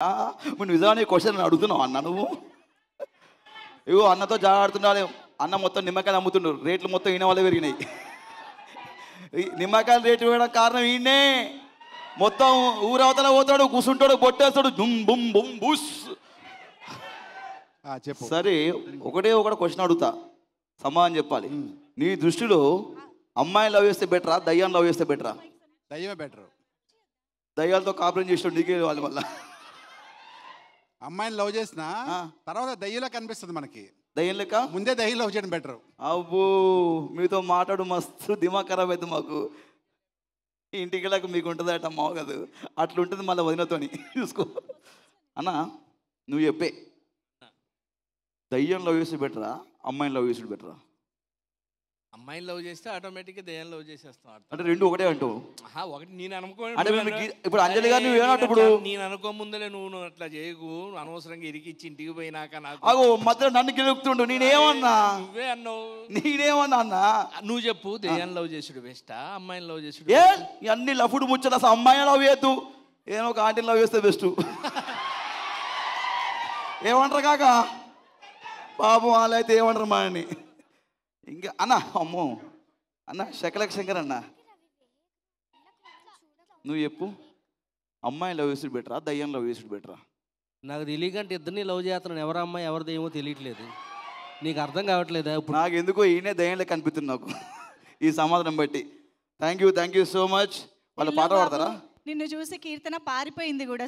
నువ్వు నిజాన్ని క్వశ్చన్ అడుగుతున్నావు అన్న నువ్వు. ఇగో అన్నతో జాగ్రత్త. అన్న మొత్తం నిమ్మకాయలు అమ్ముతుండ్రు, రేట్లు మొత్తం ఈయన వల్ల పెరిగినాయి. నిమ్మకాయలు రేటు పెరగడం కారణం ఈయనే. మొత్తం ఊరవతల పోతాడు, కూర్చుంటాడు, బొట్టేస్తాడు, దుమ్ బుమ్ బుమ్ బుస్. సరే, ఒకటే క్వశ్చన్ అడుగుతా, సమాధానం చెప్పాలి. నీ దృష్టిలో అమ్మాయిని లవ్ చేస్తే బెటరా, దయ్యాన్ని లవ్ చేస్తే బెటరా? దయ్యమే బెటర్. దయ్యాలతో కాపురం చేసినాడు నీకే వాళ్ళ వల్ల. అమ్మాయిని లవ్ చేసిన తర్వాత దయ్యంలో కనిపిస్తుంది మనకి. దయ్యం లెక్క ముందే దయ్యం లవ్ చేయడం బెటర్. అబ్బో, మీతో మాట్లాడు మస్తు దిమాగ్ ఖరాబ్ అవుతుంది మాకు. ఇంటికి వెళ్ళాక మీకు ఉంటుంది అట మావు కాదు, అట్లుంటుంది మళ్ళీ వదినతోని. చూసుకో అన్న, నువ్వు చెప్పే దయ్యం లవ్ చేసి బెటరా, అమ్మాయిని లవ్ చేసి బెటరా? అమ్మాయిని లవ్ చేస్తే ఆటోమేటిక్గా దయ్యాన్ని లవ్ చేసేస్తాం. అంటే రెండు ఒకటే అంటావు? ఒకటి నేను అనుకోని. ఇప్పుడు అంజలి గారు నువ్వు ఏమంటే ఇప్పుడు నేను అనుకో ముందలే నువ్వు అట్లా చేయకు, అనవసరంగా ఇరికిచ్చి ఇంటికి పోయినాక నాకు అగో మధ్యలో నన్ను గెలుపుతుండు. నేనేమన్నా? నువ్వే అన్నావు. నేనేమన్నా అన్నా? నువ్వు చెప్పు, దయ్యాన్ని లవ్ చేసుడు బెస్టా, అమ్మాయిని లవ్ చేసుడు? అన్ని లఫుడు ముచ్చట. అసలు అమ్మాయిని లవ్ చేయొద్దు, ఏదో ఒక ఆంటీని లవ్ చేస్తే బెస్ట్. ఏమంటారు కాక పాపం వాళ్ళైతే ఏమంటారు మా అని. ఇంకా అన్న, అమ్మో అన్న, శకలక శంకర్ అన్న, నువ్వు చెప్పు, అమ్మాయి లవ్ చేసుడు బెటరా, దయ్యం లవ్ చేసుడు బెటరా? నాకు తెలియకంటే ఇద్దరిని లవ్ చేస్తున్నాను, ఎవరు అమ్మాయి ఎవరిది ఏమో తెలియట్లేదు. నీకు అర్థం కావట్లేదా? ఇప్పుడు నాకు ఎందుకో ఈయనే దయ్యంలో కనిపిస్తుంది నాకు ఈ సమాధానం బట్టి. Thank you so much. వాళ్ళ పాట పాడతారా? నిన్ను చూసి కీర్తన పారిపోయింది కూడా.